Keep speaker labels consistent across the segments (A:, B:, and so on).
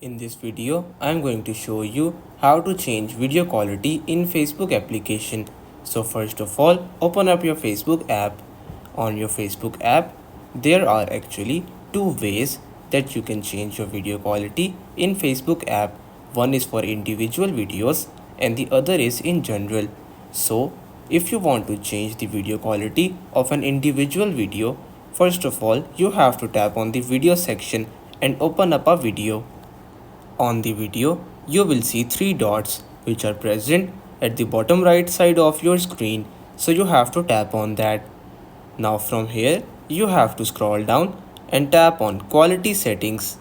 A: In this video, I am going to show you how to change video quality in Facebook application. So first of all, open up your Facebook app. On your Facebook app, there are actually two ways that you can change your video quality in Facebook app. One is for individual videos and the other is in general. So if you want to change the video quality of an individual video, first of all, you have to tap on the video section and open up a video. On the video, you will see three dots which are present at the bottom right side of your screen, so you have to tap on that. Now from here, you have to scroll down and tap on quality settings.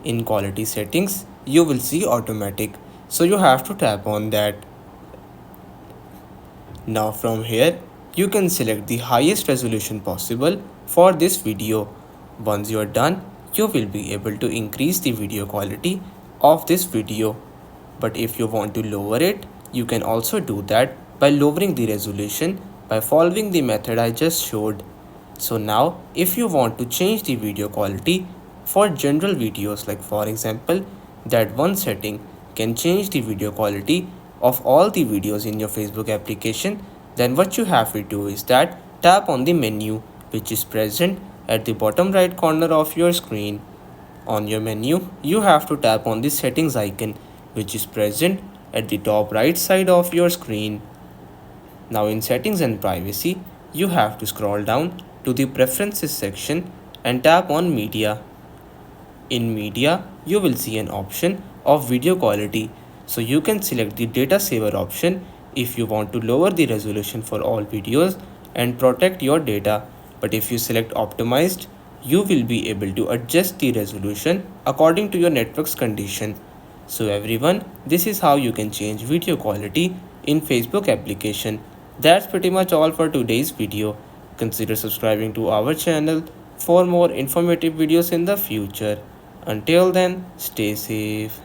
A: In quality settings, you will see automatic, so you have to tap on that. Now from here, you can select the highest resolution possible for this video. Once you are done, you will be able to increase the video quality of this video. But if you want to lower it, you can also do that by lowering the resolution by following the method I just showed. So now if you want to change the video quality for general videos, like for example, that one setting can change the video quality of all the videos in your Facebook application, then what you have to do is that tap on the menu which is present at the bottom right corner of your screen. On your menu, you have to tap on the settings icon which is present at the top right side of your screen. Now in settings and privacy, you have to scroll down to the preferences section and tap on media. In media, you will see an option of video quality, so you can select the data saver option if you want to lower the resolution for all videos and protect your data. But if you select optimized, you will be able to adjust the resolution according to your network's condition. So everyone, this is how you can change video quality in Facebook application. That's pretty much all for today's video. Consider subscribing to our channel for more informative videos in the future. Until then, stay safe.